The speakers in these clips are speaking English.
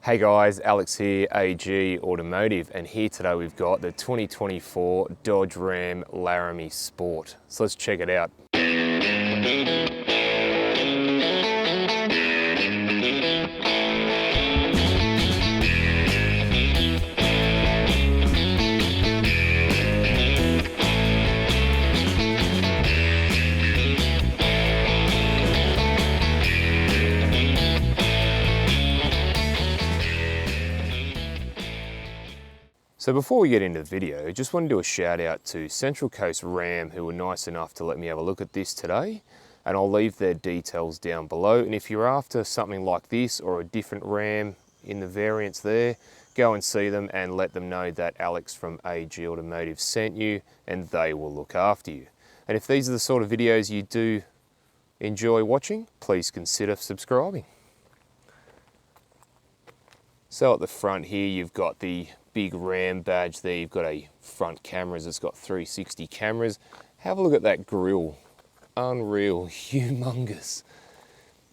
Hey guys, Alex here, AG Automotive, and here today we've got the 2024 Dodge Ram Laramie Sport. So let's check it out. So before we get into the video, just want to do a shout out to Central Coast Ram, who were nice enough to let me have a look at this today, and I'll leave their details down below. And if you're after something like this or a different Ram in the variants there, go and see them and let them know that Alex from AG Automotive sent you, and they will look after you. And if these are the sort of videos you do enjoy watching, please consider subscribing. So at the front here, you've got the big Ram badge there. You've got a front cameras. It's got 360 cameras. Have a look at that grille. Unreal, humongous.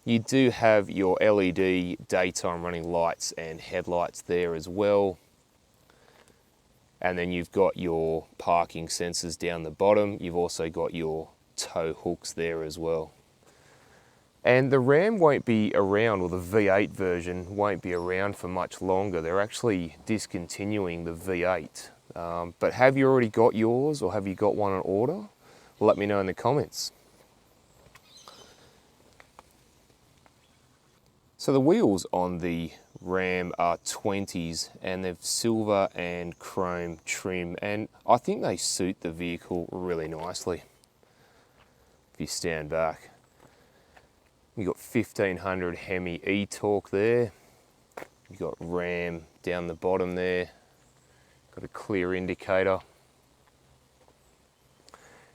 You do have your LED daytime running lights and headlights there as well. And then you've got your parking sensors down the bottom. You've also got your tow hooks there as well. And the Ram won't be around, or the V8 version won't be around for much longer. They're actually discontinuing the V8. But have you already got yours, or have you got one on order? Let me know in the comments. So the wheels on the Ram are 20s, and they've silver and chrome trim, and I think they suit the vehicle really nicely. If you stand back. You've got 1500 Hemi e-torque there. You've got Ram down the bottom there. Got a clear indicator.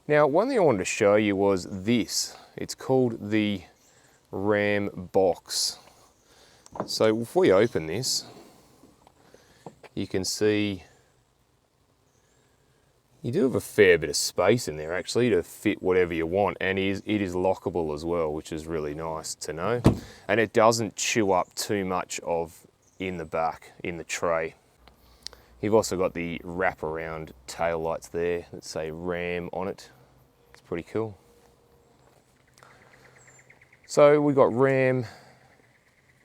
Now, one thing I wanted to show you was this. It's called the Ram box. So if we open this, you can see you do have a fair bit of space in there actually to fit whatever you want, and it is lockable as well, which is really nice to know. And it doesn't chew up too much of in the back, in the tray. You've also got the wraparound tail lights there that say Ram on it. It's pretty cool. So we've got Ram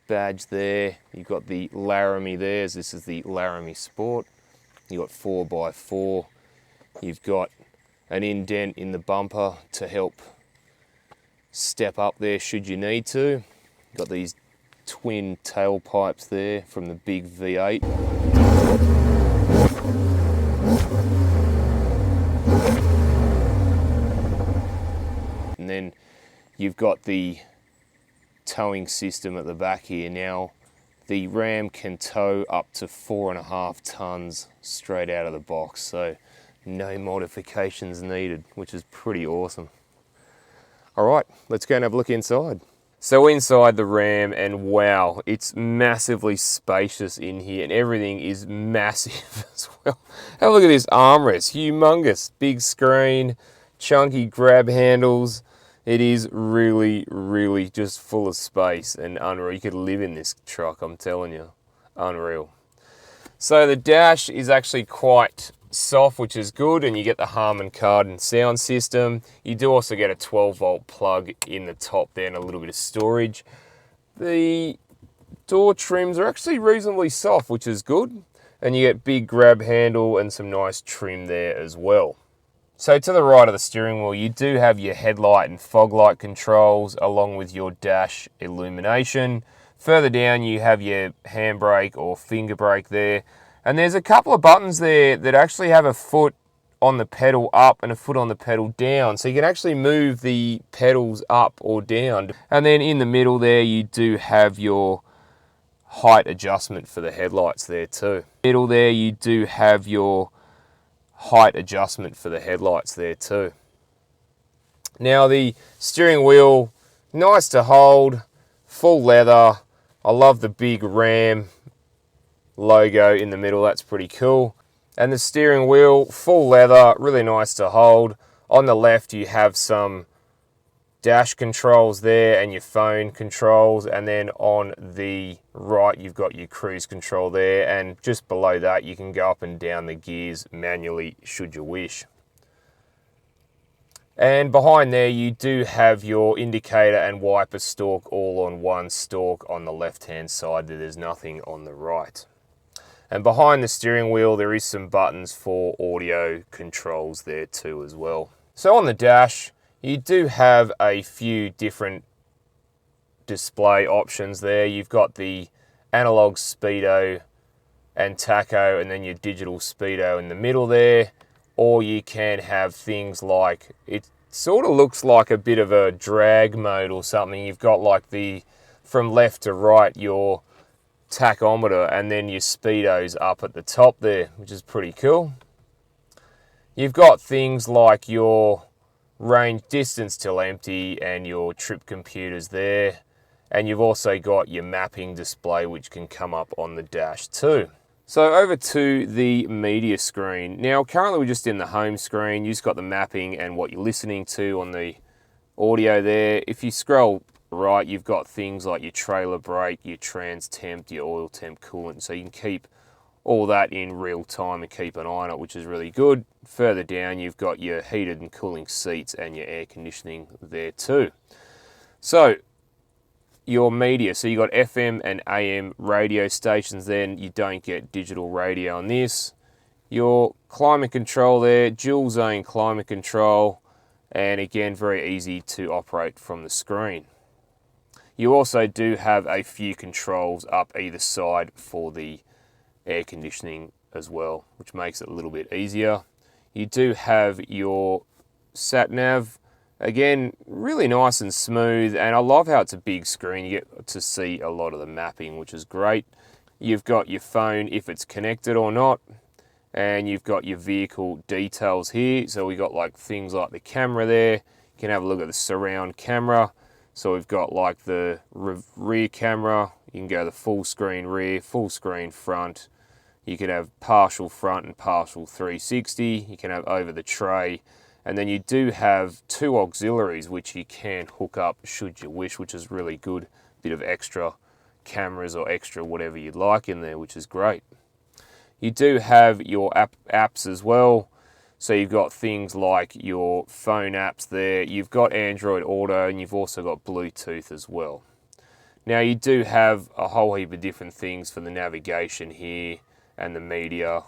badge there. You've got the Laramie there. This is the Laramie Sport. You've got 4x4. You've got an indent in the bumper to help step up there should you need to. You've got these twin tailpipes there from the big V8. And then you've got the towing system at the back here. Now, the Ram can tow up to 4.5 tons straight out of the box. So no modifications needed, which is pretty awesome. All right, let's go and have a look inside. So inside the Ram, and wow, it's massively spacious in here, and everything is massive as well. Have a look at this armrest, humongous, big screen, chunky grab handles. It is really, really just full of space and unreal. You could live in this truck, I'm telling you, unreal. So the dash is actually quite soft, which is good, and you get the Harman Kardon sound system. You do also get a 12-volt plug in the top there and a little bit of storage. The door trims are actually reasonably soft, which is good, and you get big grab handle and some nice trim there as well. So to the right of the steering wheel, you do have your headlight and fog light controls along with your dash illumination. Further down you have your handbrake or finger brake there. And there's a couple of buttons there that actually have a foot on the pedal up and a foot on the pedal down. So you can actually move the pedals up or down. And then in the middle there, you do have your height adjustment for the headlights there too. Middle there, you do have your height adjustment for the headlights there too. Now the steering wheel, nice to hold, full leather. I love the big Ram logo in the middle, that's pretty cool. And the steering wheel, full leather, really nice to hold. On the left you have some dash controls there and your phone controls, and then on the right you've got your cruise control there, and just below that you can go up and down the gears manually should you wish. And behind there you do have your indicator and wiper stalk all on one stalk on the left hand side. There's nothing on the right. And behind the steering wheel there is some buttons for audio controls there too as well. So on the dash you do have a few different display options there. You've got the analog speedo and tacho, and then your digital speedo in the middle there. Or you can have things like, it sort of looks like a bit of a drag mode or something. You've got like the, from left to right, your tachometer, and then your speedo's up at the top there, which is pretty cool. You've got things like your range distance till empty and your trip computers there, and you've also got your mapping display which can come up on the dash too. So over to the media screen. Now currently we're just in the home screen. You've just got the mapping and what you're listening to on the audio there. If you scroll right, you've got things like your trailer brake, your trans temp, your oil temp, coolant, so you can keep all that in real time and keep an eye on it, which is really good. Further down you've got your heated and cooling seats and your air conditioning there too. So your media, so you got FM and AM radio stations there, and you don't get digital radio on this. Your climate control there, dual zone climate control, and again very easy to operate from the screen. You also do have a few controls up either side for the air conditioning as well, which makes it a little bit easier. You do have your sat nav, again really nice and smooth, and I love how it's a big screen. You get to see a lot of the mapping, which is great. You've got your phone if it's connected or not, and you've got your vehicle details here. So we got like things like the camera there. You can have a look at the surround camera. So we've got like the rear camera. You can go the full screen rear, full screen front. You can have partial front and partial 360. You can have over the tray. And then you do have two auxiliaries which you can hook up should you wish, which is really good. Bit of extra cameras or extra whatever you'd like in there, which is great. You do have your apps as well. So you've got things like your phone apps there. You've got Android Auto, and you've also got Bluetooth as well. Now you do have a whole heap of different things for the navigation here and the media,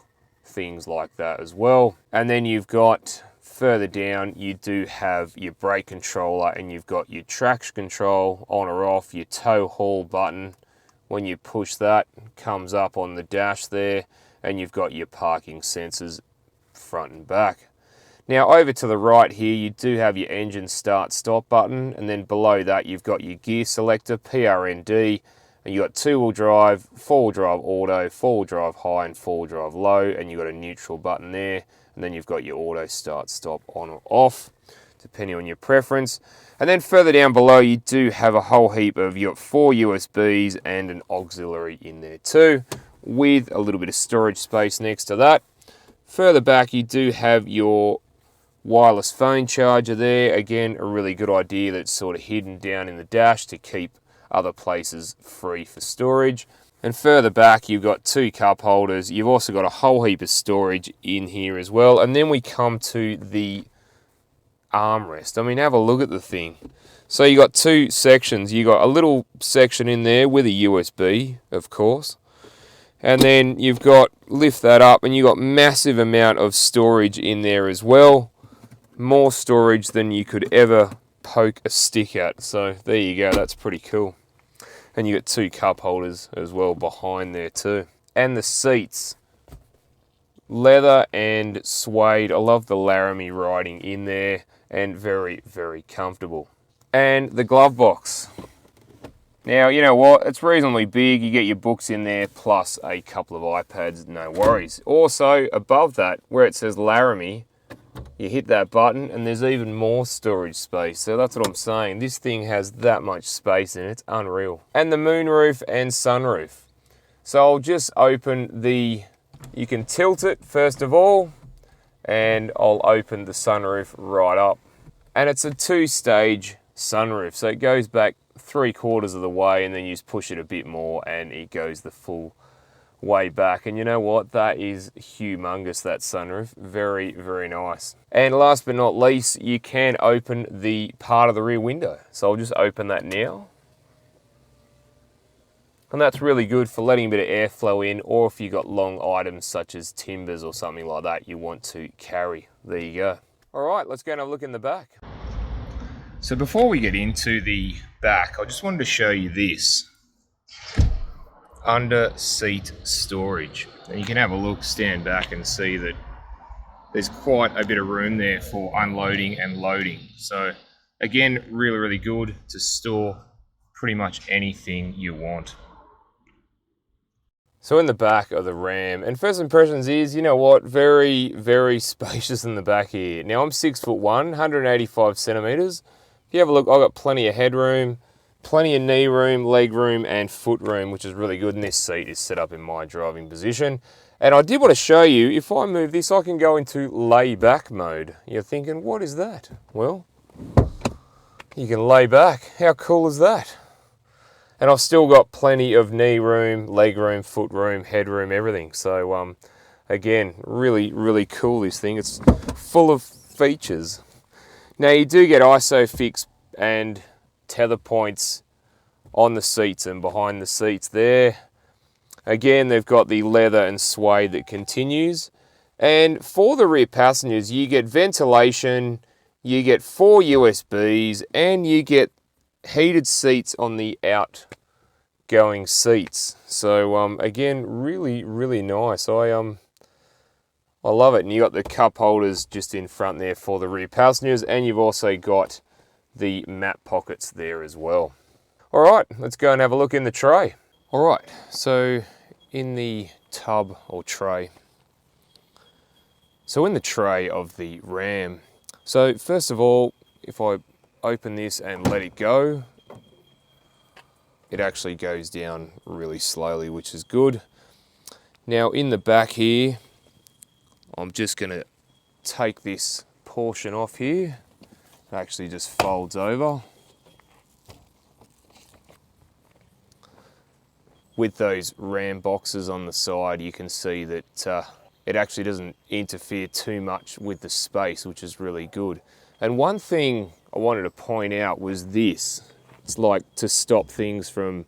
things like that as well. And then you've got further down, you do have your brake controller, and you've got your traction control on or off, your tow haul button. When you push that, comes up on the dash there, and you've got your parking sensors front and back. Now over to the right here, you do have your engine start stop button, and then below that you've got your gear selector, PRND, and you've got two-wheel drive, four-wheel drive auto, four-wheel drive high, and four-wheel drive low, and you've got a neutral button there, and then you've got your auto start stop on or off, depending on your preference. And then further down below you do have a whole heap of your 4 USBs and an auxiliary in there too, with a little bit of storage space next to that. Further back you do have your wireless phone charger there. Again, a really good idea that's sort of hidden down in the dash to keep other places free for storage. And further back you've got two cup holders. You've also got a whole heap of storage in here as well. And then we come to the armrest. I mean, have a look at the thing. So you got two sections. You got a little section in there with a USB, of course. And then you've got, lift that up, and you've got massive amount of storage in there as well. More storage than you could ever poke a stick at. So there you go, that's pretty cool. And you got two cup holders as well behind there too. And the seats, leather and suede. I love the Laramie writing in there, and very, very comfortable. And the glove box. Now, you know what, it's reasonably big. You get your books in there, plus a couple of iPads, no worries. Also, above that, where it says Laramie, you hit that button and there's even more storage space. So that's what I'm saying. This thing has that much space in it, it's unreal. And the moonroof and sunroof. So I'll just open the, you can tilt it first of all, and I'll open the sunroof right up. And it's a two-stage sunroof. So it goes back 3/4 of the way, and then you just push it a bit more and it goes the full way back. And you know what? That is humongous, that sunroof. Very, very nice. And last but not least, you can open the part of the rear window. So I'll just open that now. And that's really good for letting a bit of airflow in, or if you've got long items such as timbers or something like that you want to carry. There you go. All right, let's go and have a look in the back. So before we get into the back, I just wanted to show you this. Under seat storage. And you can have a look, stand back and see that there's quite a bit of room there for unloading and loading. So again, really, really good to store pretty much anything you want. So in the back of the Ram, and first impressions is, you know what, very, very spacious in the back here. Now I'm 6'1", 185 centimeters. If you have a look, I've got plenty of headroom, plenty of knee room, leg room, and foot room, which is really good. And this seat is set up in my driving position. And I did want to show you, if I move this, I can go into lay back mode. You're thinking, what is that? Well, you can lay back. How cool is that? And I've still got plenty of knee room, leg room, foot room, head room, everything. So again, really, really cool, this thing. It's full of features. Now you do get ISOFIX and tether points on the seats and behind the seats there. Again, they've got the leather and suede that continues. And for the rear passengers, you get ventilation, you get 4 USBs, and you get heated seats on the outgoing seats. So again, really, really nice. I love it. And you got the cup holders just in front there for the rear passengers, and you've also got the map pockets there as well. All right, let's go and have a look in the tray. All right, so in the tub or tray. So in the tray of the Ram, so first of all, if I open this and let it go, it actually goes down really slowly, which is good. Now in the back here, I'm just gonna take this portion off here. It actually just folds over. With those Ram boxes on the side, you can see that it actually doesn't interfere too much with the space, which is really good. And one thing I wanted to point out was this. It's like to stop things from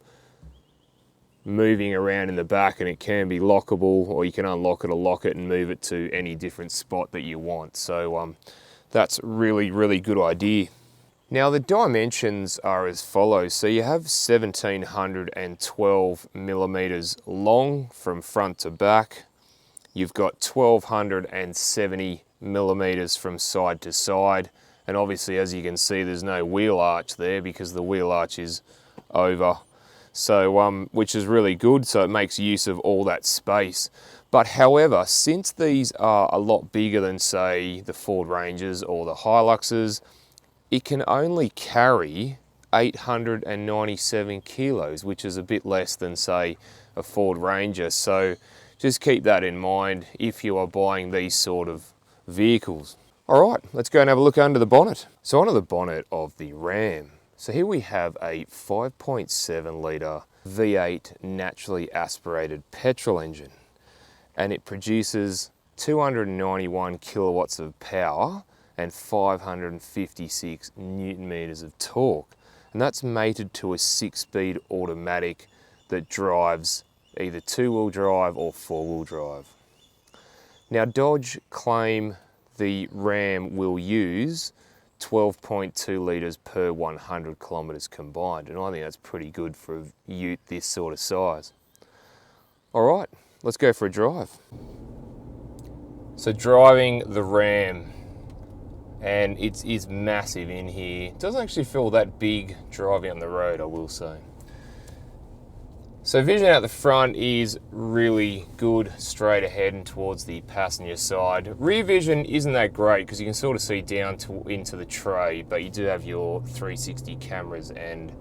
moving around in the back, and it can be lockable, or you can unlock it or lock it and move it to any different spot that you want. So that's really, really good idea. Now the dimensions are as follows. So you have 1712 millimeters long from front to back. You've got 1270 millimeters from side to side. And obviously, as you can see, there's no wheel arch there because the wheel arch is over. So, which is really good. So it makes use of all that space. But however, since these are a lot bigger than, say, the Ford Rangers or the Hiluxes, it can only carry 897 kilos, which is a bit less than, say, a Ford Ranger. So just keep that in mind if you are buying these sort of vehicles. All right, let's go and have a look under the bonnet. So under the bonnet of the Ram, so here we have a 5.7 litre V8 naturally aspirated petrol engine, and it produces 291 kilowatts of power and 556 Newton meters of torque. And that's mated to a 6-speed automatic that drives either 2-wheel drive or 4-wheel drive. Now Dodge claim the Ram will use 12.2 litres per 100 kilometres combined, and I think that's pretty good for a ute this sort of size. All right, let's go for a drive. So driving the Ram, and it is massive in here. It doesn't actually feel that big driving on the road, I will say. So vision out the front is really good, straight ahead and towards the passenger side. Rear vision isn't that great because you can sort of see down into the tray, but you do have your 360 cameras and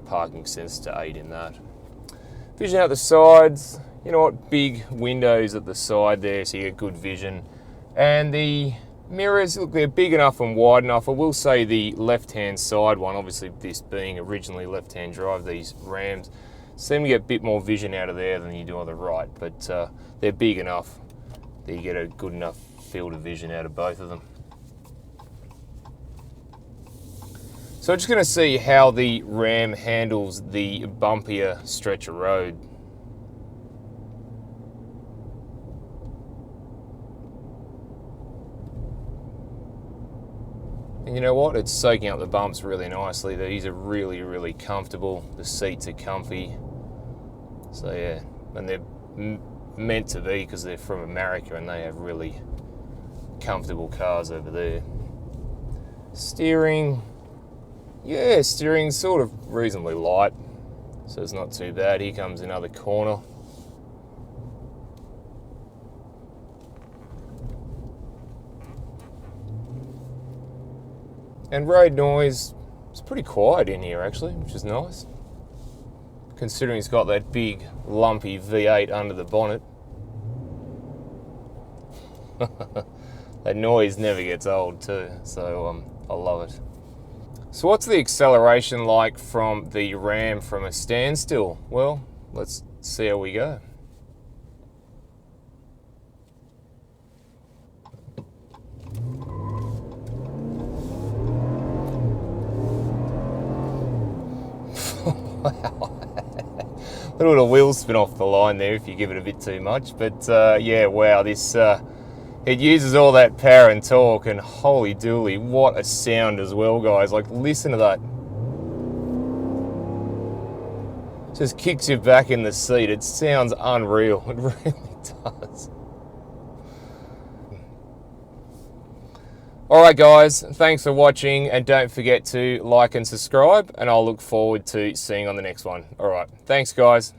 parking sensors to aid in that. Vision out the sides, you know what, big windows at the side there, so you get good vision. And the Mirrors, look, they're big enough and wide enough. I will say the left-hand side one, obviously this being originally left-hand drive, these Rams seem to get a bit more vision out of there than you do on the right, but they're big enough that you get a good enough field of vision out of both of them. So I'm just going to see how the Ram handles the bumpier stretch of road. And you know what? It's soaking up the bumps really nicely. These are really, really comfortable. The seats are comfy. So yeah, and they're meant to be because they're from America and they have really comfortable cars over there. Steering, yeah, steering's sort of reasonably light, so it's not too bad. Here comes another corner. And road noise, it's pretty quiet in here actually, which is nice. Considering it's got that big lumpy V8 under the bonnet. That noise never gets old too, so I love it. So what's the acceleration like from the Ram from a standstill? Well, let's see how we go. Little bit of wheel spin off the line there if you give it a bit too much, but yeah, wow, this it uses all that power and torque, and holy dooly, what a sound as well, guys. Like, listen to that. Just kicks you back in the seat. It sounds unreal. It really does. Alright guys, thanks for watching, and don't forget to like and subscribe, and I'll look forward to seeing you on the next one. Alright, thanks guys.